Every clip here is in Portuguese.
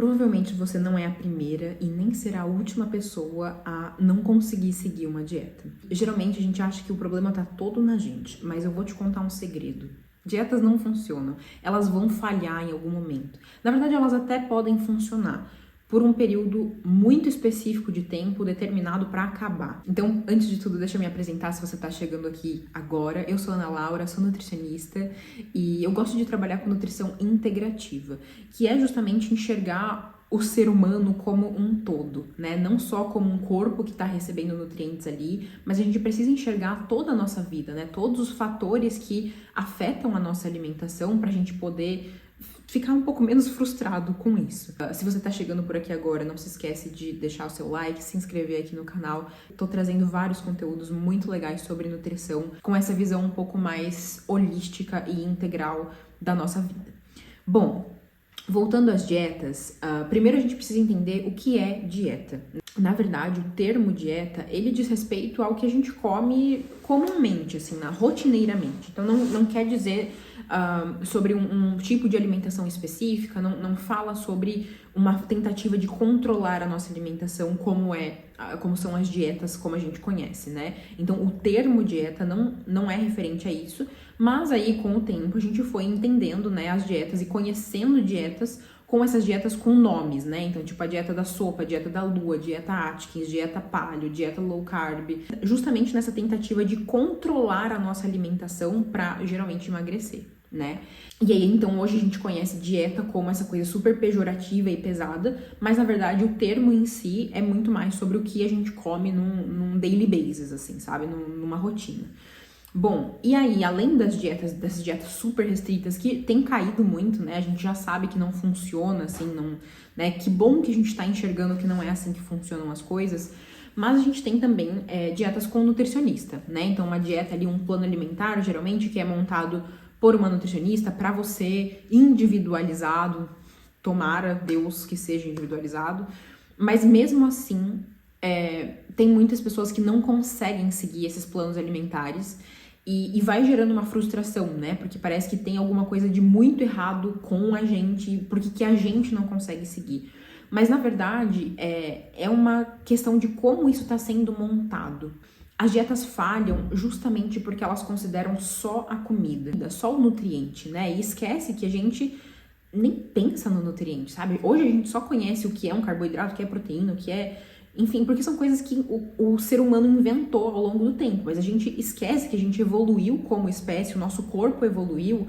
Provavelmente você não é a primeira e nem será a última pessoa a não conseguir seguir uma dieta. Geralmente a gente acha que o problema tá todo na gente, mas eu vou te contar um segredo. Dietas não funcionam, elas vão falhar em algum momento. Na verdade, elas até podem funcionar por um período muito específico de tempo determinado para acabar. Então, antes de tudo, deixa eu me apresentar se você está chegando aqui agora. Eu sou Ana Laura, sou nutricionista e eu gosto de trabalhar com nutrição integrativa, que é justamente enxergar o ser humano como um todo, né? Não só como um corpo que está recebendo nutrientes ali, mas a gente precisa enxergar toda a nossa vida, né? Todos os fatores que afetam a nossa alimentação para a gente poder ficar um pouco menos frustrado com isso. Se você tá chegando por aqui agora, não se esquece de deixar o seu like, se inscrever aqui no canal. Tô trazendo vários conteúdos muito legais sobre nutrição, com essa visão um pouco mais holística e integral da nossa vida. Bom, voltando às dietas, primeiro a gente precisa entender o que é dieta. Na verdade, o termo dieta, ele diz respeito ao que a gente come comumente, assim, rotineiramente. Então, não quer dizer sobre um tipo de alimentação específica, não fala sobre uma tentativa de controlar a nossa alimentação como são as dietas como a gente conhece, né? Então, o termo dieta não é referente a isso, mas aí, com o tempo, a gente foi entendendo, né, as dietas e conhecendo dietas com essas dietas com nomes, né? Então, tipo a dieta da sopa, a dieta da lua, dieta Atkins, dieta paleo, dieta low carb, justamente nessa tentativa de controlar a nossa alimentação para geralmente emagrecer, né? E aí, então, hoje a gente conhece dieta como essa coisa super pejorativa e pesada, mas na verdade o termo em si é muito mais sobre o que a gente come num daily basis, assim, sabe? Numa rotina. Bom, e aí, além dessas dietas super restritas que tem caído muito, né? A gente já sabe que não funciona assim, né? Que bom que a gente tá enxergando que não é assim que funcionam as coisas, mas a gente tem também dietas com nutricionista, né? Então, uma dieta ali, um plano alimentar, geralmente, que é montado por uma nutricionista para você, individualizado, tomara Deus que seja individualizado, mas mesmo assim, tem muitas pessoas que não conseguem seguir esses planos alimentares e vai gerando uma frustração, né? Porque parece que tem alguma coisa de muito errado com a gente, porque que a gente não consegue seguir. Mas, na verdade, é uma questão de como isso está sendo montado. As dietas falham justamente porque elas consideram só a comida, só o nutriente, né? E esquece que a gente nem pensa no nutriente, sabe? Hoje a gente só conhece o que é um carboidrato, o que é proteína, o que é... Enfim, porque são coisas que o ser humano inventou ao longo do tempo, mas a gente esquece que a gente evoluiu como espécie, o nosso corpo evoluiu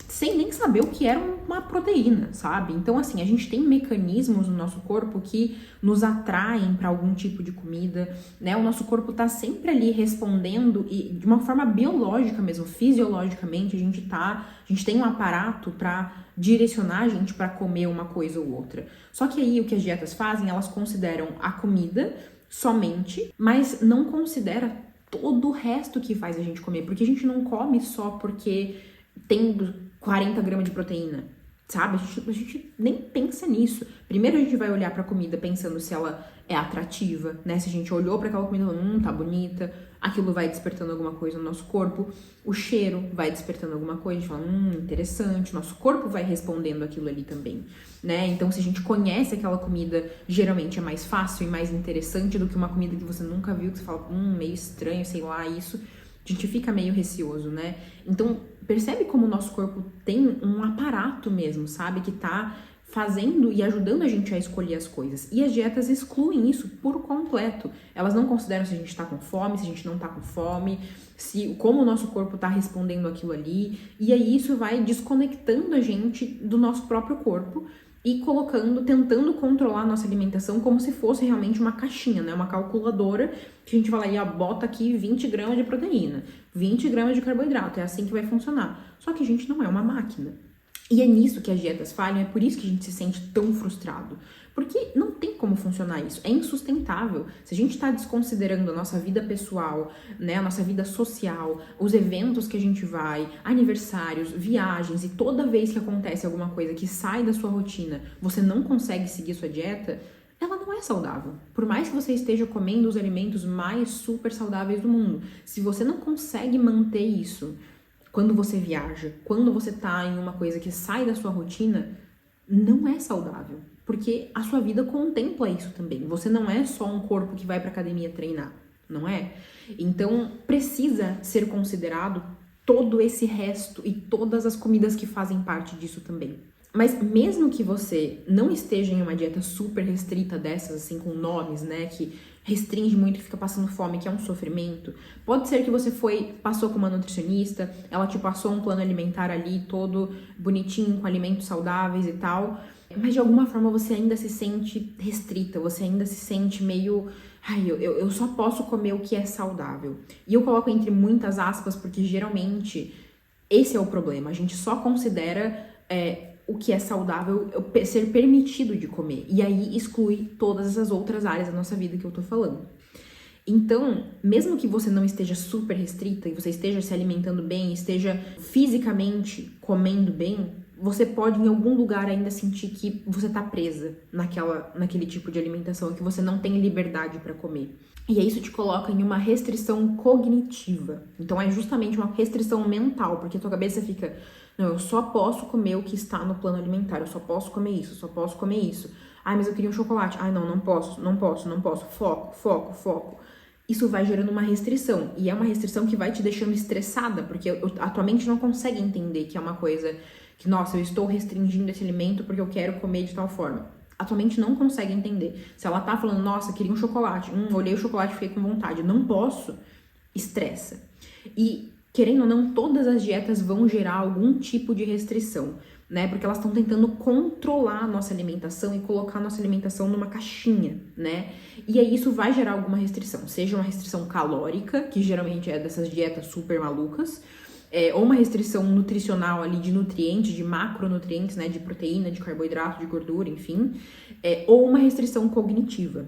sem nem saber o que era uma proteína, sabe? Então, assim, a gente tem mecanismos no nosso corpo que nos atraem para algum tipo de comida, né? O nosso corpo tá sempre ali respondendo e de uma forma biológica mesmo, fisiologicamente, a gente tem um aparato para direcionar a gente para comer uma coisa ou outra. Só que aí o que as dietas fazem, elas consideram a comida somente, mas não considera todo o resto que faz a gente comer, porque a gente não come só porque tem 40 gramas de proteína, sabe? A gente nem pensa nisso. Primeiro a gente vai olhar pra comida pensando se ela é atrativa, né? Se a gente olhou pra aquela comida e falou, tá bonita, aquilo vai despertando alguma coisa no nosso corpo. O cheiro vai despertando alguma coisa, a gente fala, interessante. Nosso corpo vai respondendo aquilo ali também, né? Então, se a gente conhece aquela comida, geralmente é mais fácil e mais interessante do que uma comida que você nunca viu, que você fala, meio estranho, sei lá, isso. A gente fica meio receoso, né? Então, percebe como o nosso corpo tem um aparato mesmo, sabe? Que tá fazendo e ajudando a gente a escolher as coisas. E as dietas excluem isso por completo. Elas não consideram se a gente tá com fome, se a gente não tá com fome, como o nosso corpo tá respondendo aquilo ali. E aí isso vai desconectando a gente do nosso próprio corpo e tentando controlar a nossa alimentação como se fosse realmente uma caixinha, né? Uma calculadora que a gente fala aí, bota aqui 20 gramas de proteína, 20 gramas de carboidrato, é assim que vai funcionar. Só que a gente não é uma máquina. E é nisso que as dietas falham, é por isso que a gente se sente tão frustrado. Porque não tem como funcionar isso, é insustentável. Se a gente está desconsiderando a nossa vida pessoal, né, a nossa vida social, os eventos que a gente vai, aniversários, viagens, e toda vez que acontece alguma coisa que sai da sua rotina, você não consegue seguir sua dieta, ela não é saudável. Por mais que você esteja comendo os alimentos mais super saudáveis do mundo, se você não consegue manter isso quando você viaja, quando você tá em uma coisa que sai da sua rotina, não é saudável. porque a sua vida contempla isso também. Você não é só um corpo que vai pra academia treinar, não é? Então, precisa ser considerado todo esse resto e todas as comidas que fazem parte disso também. Mas mesmo que você não esteja em uma dieta super restrita dessas, assim, com nomes, né, que restringe muito, que fica passando fome, que é um sofrimento, pode ser que você passou com uma nutricionista, ela te passou um plano alimentar ali, todo bonitinho, com alimentos saudáveis e tal, mas de alguma forma você ainda se sente restrita, você ainda se sente meio... Ai, eu só posso comer o que é saudável. E eu coloco entre muitas aspas, porque geralmente esse é o problema. A gente só considera o que é saudável ser permitido de comer. E aí exclui todas essas outras áreas da nossa vida que eu tô falando. Então, mesmo que você não esteja super restrita e você esteja se alimentando bem, esteja fisicamente comendo bem, você pode em algum lugar ainda sentir que você tá presa naquele tipo de alimentação, que você não tem liberdade para comer. E aí isso te coloca em uma restrição cognitiva. Então é justamente uma restrição mental, porque a tua cabeça fica, não, eu só posso comer o que está no plano alimentar, eu só posso comer isso, eu só posso comer isso. Ai, mas eu queria um chocolate. Ai, não posso. Foco. Isso vai gerando uma restrição. E é uma restrição que vai te deixando estressada, porque a tua mente não consegue entender que é uma coisa que, nossa, eu estou restringindo esse alimento porque eu quero comer de tal forma. A tua mente não consegue entender. Se ela tá falando, nossa, queria um chocolate. Olhei o chocolate e fiquei com vontade. Não posso. Estressa. E, querendo ou não, todas as dietas vão gerar algum tipo de restrição, né? Porque elas estão tentando controlar a nossa alimentação e colocar a nossa alimentação numa caixinha, né? E aí isso vai gerar alguma restrição. Seja uma restrição calórica, que geralmente é dessas dietas super malucas, ou uma restrição nutricional ali de nutrientes, de macronutrientes, né, de proteína, de carboidrato, de gordura, enfim, ou uma restrição cognitiva.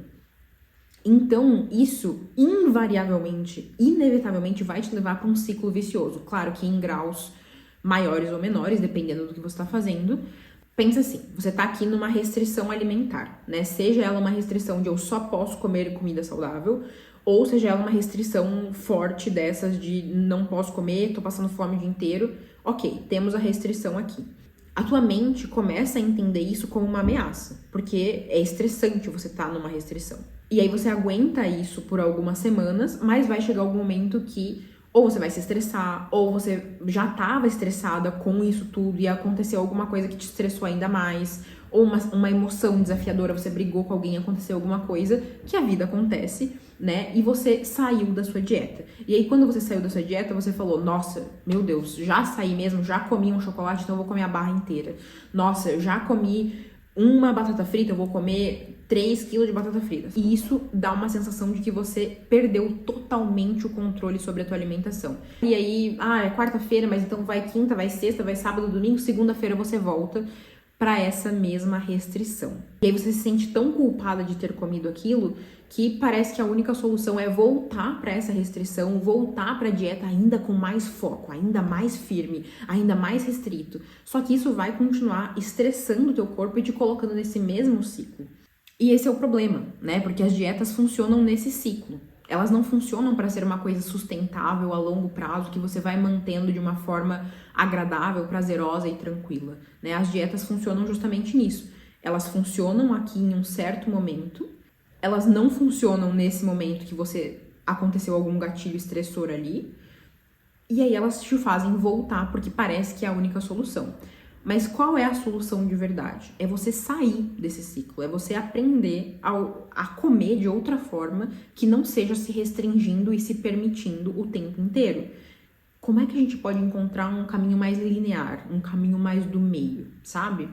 Então, isso invariavelmente, inevitavelmente vai te levar para um ciclo vicioso. Claro que em graus maiores ou menores, dependendo do que você está fazendo. Pensa assim, você tá aqui numa restrição alimentar, né? Seja ela uma restrição de eu só posso comer comida saudável, ou seja ela uma restrição forte dessas de não posso comer, tô passando fome o dia inteiro. Ok, temos a restrição aqui. A tua mente começa a entender isso como uma ameaça, porque é estressante você tá numa restrição. E aí você aguenta isso por algumas semanas, mas vai chegar algum momento que ou você vai se estressar, ou você já estava estressada com isso tudo e aconteceu alguma coisa que te estressou ainda mais, ou uma emoção desafiadora, você brigou com alguém, aconteceu alguma coisa, que a vida acontece, né? E você saiu da sua dieta. E aí, quando você saiu da sua dieta, você falou, nossa, meu Deus, já saí mesmo, já comi um chocolate, então eu vou comer a barra inteira. Nossa, eu já comi uma batata frita, eu vou comer 3 quilos de batata frita. E isso dá uma sensação de que você perdeu totalmente o controle sobre a tua alimentação. E aí, é quarta-feira, mas então vai quinta, vai sexta, vai sábado, domingo, segunda-feira você volta para essa mesma restrição. E aí você se sente tão culpada de ter comido aquilo que parece que a única solução é voltar para essa restrição, voltar para a dieta ainda com mais foco, ainda mais firme, ainda mais restrito. Só que isso vai continuar estressando o teu corpo e te colocando nesse mesmo ciclo. E esse é o problema, né? Porque as dietas funcionam nesse ciclo. Elas não funcionam para ser uma coisa sustentável a longo prazo que você vai mantendo de uma forma agradável, prazerosa e tranquila, né? As dietas funcionam justamente nisso. Elas funcionam aqui em um certo momento, elas não funcionam nesse momento que aconteceu algum gatilho estressor ali, e aí elas te fazem voltar porque parece que é a única solução. Mas qual é a solução de verdade? É você sair desse ciclo, é você aprender a comer de outra forma que não seja se restringindo e se permitindo o tempo inteiro. Como é que a gente pode encontrar um caminho mais linear, um caminho mais do meio, sabe?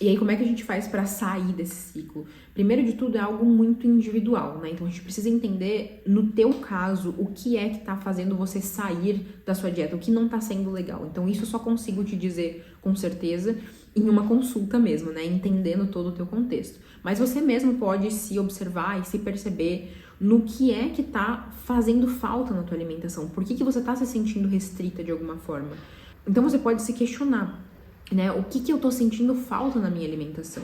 E aí, como é que a gente faz para sair desse ciclo? Primeiro de tudo, é algo muito individual, né? Então, a gente precisa entender, no teu caso, o que é que tá fazendo você sair da sua dieta, o que não tá sendo legal. Então, isso eu só consigo te dizer com certeza em uma consulta mesmo, né? Entendendo todo o teu contexto. Mas você mesmo pode se observar e se perceber no que é que tá fazendo falta na tua alimentação. Por que você tá se sentindo restrita de alguma forma? Então, você pode se questionar, né? O que eu tô sentindo falta na minha alimentação?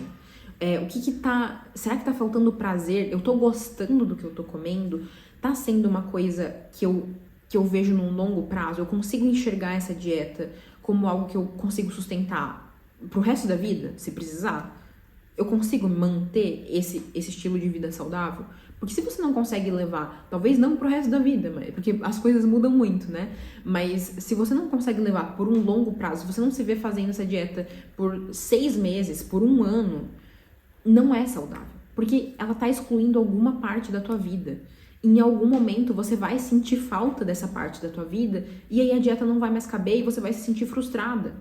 Será que tá faltando prazer? Eu tô gostando do que eu tô comendo? Tá sendo uma coisa que eu vejo num longo prazo? Eu consigo enxergar essa dieta como algo que eu consigo sustentar pro resto da vida, se precisar? Eu consigo manter esse estilo de vida saudável? Porque se você não consegue levar, talvez não pro resto da vida, porque as coisas mudam muito, né? Mas se você não consegue levar por um longo prazo, você não se vê fazendo essa dieta por 6 meses, por 1 ano, não é saudável. Porque ela tá excluindo alguma parte da tua vida. Em algum momento você vai sentir falta dessa parte da tua vida e aí a dieta não vai mais caber e você vai se sentir frustrada.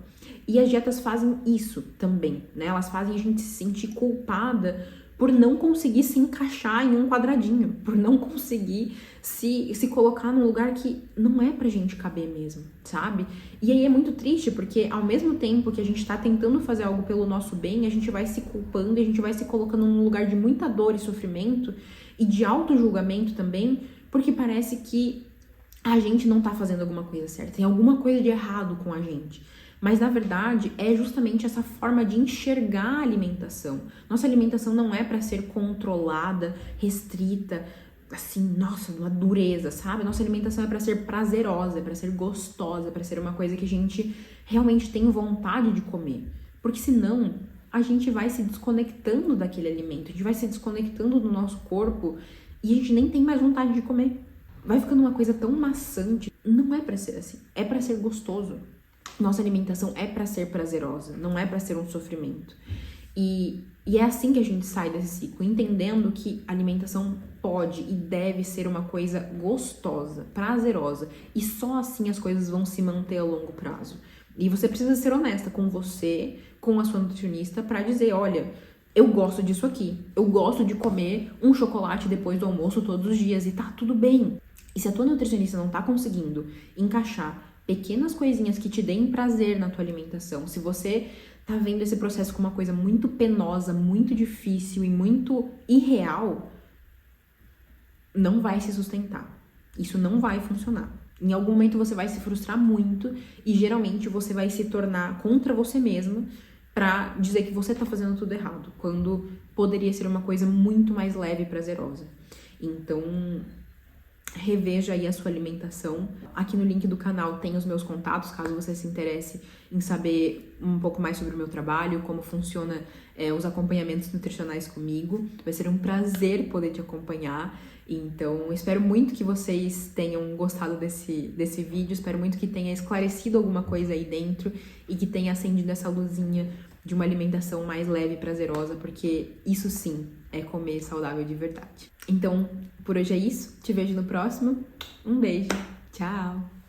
E as dietas fazem isso também, né? Elas fazem a gente se sentir culpada por não conseguir se encaixar em um quadradinho, por não conseguir se colocar num lugar que não é pra gente caber mesmo, sabe? E aí é muito triste, porque ao mesmo tempo que a gente tá tentando fazer algo pelo nosso bem, a gente vai se culpando e a gente vai se colocando num lugar de muita dor e sofrimento e de auto-julgamento também, porque parece que a gente não tá fazendo alguma coisa certa, tem alguma coisa de errado com a gente. Mas, na verdade, é justamente essa forma de enxergar a alimentação. Nossa alimentação não é para ser controlada, restrita, assim, nossa, uma dureza, sabe? Nossa alimentação é para ser prazerosa, é para ser gostosa, é para ser uma coisa que a gente realmente tem vontade de comer. Porque senão, a gente vai se desconectando daquele alimento, a gente vai se desconectando do nosso corpo e a gente nem tem mais vontade de comer. Vai ficando uma coisa tão maçante. Não é para ser assim, é para ser gostoso. Nossa alimentação é para ser prazerosa, não é para ser um sofrimento. E é assim que a gente sai desse ciclo, entendendo que a alimentação pode e deve ser uma coisa gostosa, prazerosa. E só assim as coisas vão se manter a longo prazo. E você precisa ser honesta com você, com a sua nutricionista, para dizer, olha, eu gosto disso aqui. Eu gosto de comer um chocolate depois do almoço todos os dias e tá tudo bem. E se a tua nutricionista não tá conseguindo encaixar pequenas coisinhas que te deem prazer na tua alimentação, se você tá vendo esse processo como uma coisa muito penosa, muito difícil e muito irreal, não vai se sustentar. Isso não vai funcionar. Em algum momento você vai se frustrar muito e geralmente você vai se tornar contra você mesma pra dizer que você tá fazendo tudo errado, quando poderia ser uma coisa muito mais leve e prazerosa. Então, reveja aí a sua alimentação. Aqui no link do canal tem os meus contatos, caso você se interesse em saber um pouco mais sobre o meu trabalho, como funciona os acompanhamentos nutricionais comigo. Vai ser um prazer poder te acompanhar. Então, espero muito que vocês tenham gostado desse vídeo, espero muito que tenha esclarecido alguma coisa aí dentro e que tenha acendido essa luzinha de uma alimentação mais leve e prazerosa, porque isso sim é comer saudável de verdade. Então, por hoje é isso. Te vejo no próximo. Um beijo. Tchau!